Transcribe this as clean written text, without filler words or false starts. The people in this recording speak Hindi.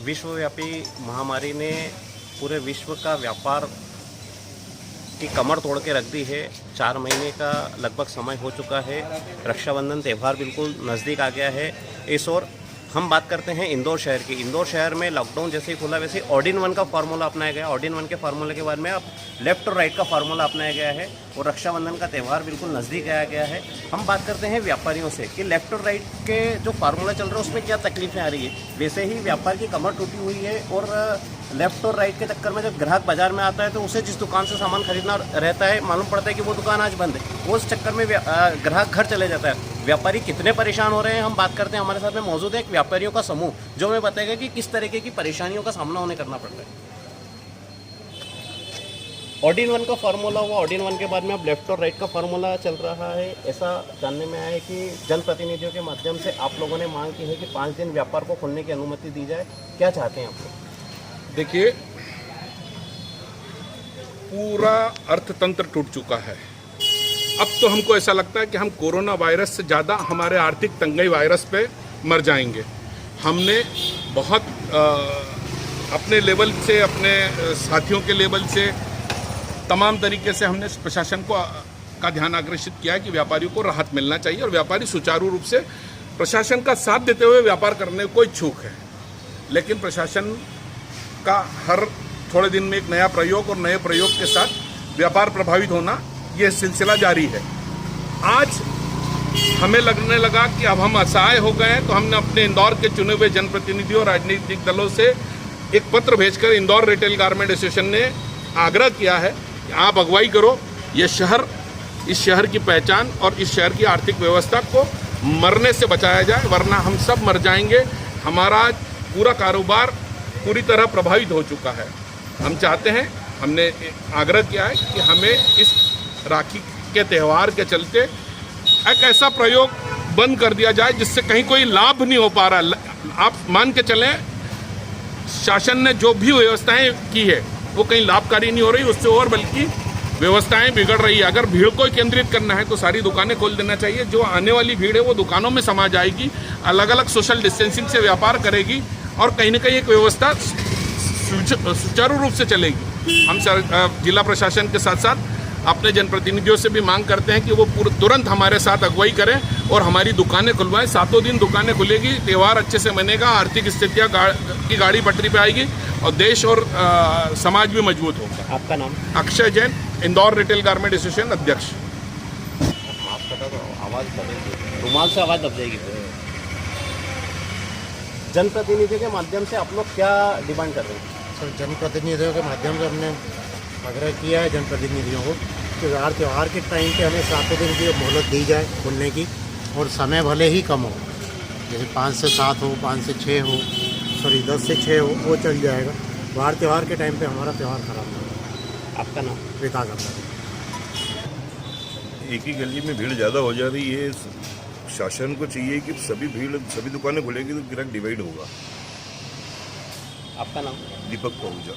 विश्वव्यापी महामारी ने पूरे विश्व का व्यापार की कमर तोड़ के रख दी है। 4 महीने का लगभग समय हो चुका है। रक्षाबंधन त्यौहार बिल्कुल नज़दीक आ गया है। इस ओर हम बात करते हैं इंदौर शहर की। इंदौर शहर में लॉकडाउन जैसे ही खुला वैसे ऑड इन वन का फार्मूला अपनाया गया। ऑड इन वन के फार्मूले के बाद में अब लेफ्ट और राइट का फार्मूला अपनाया गया है और रक्षाबंधन का त्यौहार बिल्कुल नज़दीक आया गया है। हम बात करते हैं व्यापारियों से कि लेफ्ट और राइट के जो फार्मूला चल रहा है उसमें क्या तकलीफें आ रही है। वैसे ही व्यापार की कमर टूटी हुई है और लेफ्ट और राइट के चक्कर में जब ग्राहक बाजार में आता है तो उसे जिस दुकान से सामान खरीदना रहता है मालूम पड़ता है कि वो दुकान आज बंद है। उस चक्कर में ग्राहक घर चले जाता है। व्यापारी कितने परेशान हो रहे हैं हम बात करते हैं। हमारे साथ में मौजूद है एक व्यापारियों का समूह जो हमें बताएगा कि किस तरीके की परेशानियों का सामना उन्हें करना पड़ता है। ऑड इन वन का फार्मूला हुआ, ऑड इन वन के बाद में अब लेफ्ट और राइट का फार्मूला चल रहा है। ऐसा जानने में आया है कि जनप्रतिनिधियों के माध्यम से आप लोगों ने मांग की है कि 5 दिन व्यापार को खोलने की अनुमति दी जाए। क्या चाहते हैं आप लोग? देखिए, पूरा अर्थतंत्र टूट चुका है। अब तो हमको ऐसा लगता है कि हम कोरोना वायरस से ज़्यादा हमारे आर्थिक तंगी वायरस पे मर जाएंगे। हमने बहुत अपने लेवल से, अपने साथियों के लेवल से तमाम तरीके से हमने प्रशासन का ध्यान आकर्षित किया है कि व्यापारियों को राहत मिलना चाहिए और व्यापारी सुचारू रूप से प्रशासन का साथ देते हुए व्यापार करने को इच्छुक है। लेकिन प्रशासन का हर थोड़े दिन में एक नया प्रयोग और नए प्रयोग के साथ व्यापार प्रभावित होना, यह सिलसिला जारी है। आज हमें लगने लगा कि अब हम असहाय हो गए हैं, तो हमने अपने इंदौर के चुने हुए जनप्रतिनिधियों और राजनीतिक दलों से एक पत्र भेजकर इंदौर रिटेल गारमेंट एसोसिएशन ने आग्रह किया है कि आप अगुवाई करो। इस शहर की पहचान और इस शहर की आर्थिक व्यवस्था को मरने से बचाया जाए, वरना हम सब मर जाएंगे। हमारा पूरा कारोबार पूरी तरह प्रभावित हो चुका है। हम चाहते हैं, हमने आग्रह किया है कि हमें इस राखी के त्यौहार के चलते एक ऐसा प्रयोग बंद कर दिया जाए जिससे कहीं कोई लाभ नहीं हो पा रहा। आप मान के चलें, शासन ने जो भी व्यवस्थाएं की है वो कहीं लाभकारी नहीं हो रही, उससे और बल्कि व्यवस्थाएं बिगड़ रही है। अगर भीड़ को केंद्रित करना है तो सारी दुकानें खोल देना चाहिए। जो आने वाली भीड़ है वो दुकानों में समा जाएगी, अलग अलग सोशल डिस्टेंसिंग से व्यापार करेगी और कहीं ना कहीं एक व्यवस्था सुचारू रूप से चलेगी। हम जिला प्रशासन के साथ साथ अपने जनप्रतिनिधियों से भी मांग करते हैं कि वो तुरंत हमारे साथ अगुवाई करें और हमारी दुकानें खुलवाएं। 7 दिन दुकानें खुलेगी, त्यौहार अच्छे से मनेगा, आर्थिक स्थितियाँ की गाड़ी पटरी पे आएगी और देश और समाज भी मजबूत होगा। आपका नाम? Akshay Jain, Indore retail garment association अध्यक्ष। आवाज़ रुमाल से आवाज़ दब जाएगी। जनप्रतिनिधियों के माध्यम से आप लोग क्या डिमांड कर रहे हैं? सर, जनप्रतिनिधियों के माध्यम से हमने आग्रह किया है जनप्रतिनिधियों को कि हर त्यौहार के टाइम पे हमें 7 दिन की मोहलत दी जाए खुलने की, और समय भले ही कम हो, जैसे 5 से 7 हो, 5 से 6 हो, 10 से 6 हो, वो चल जाएगा। हर त्यौहार के टाइम पे हमारा त्यौहार खराब होगा। आपका नाम? विकास अंबानी। एक ही गली में भीड़ ज़्यादा हो जा रही है। शासन को चाहिए कि सभी दुकानें खुलेंगी तो ग्राहक डिवाइड होगा। आपका नाम? दीपक पहुंचा।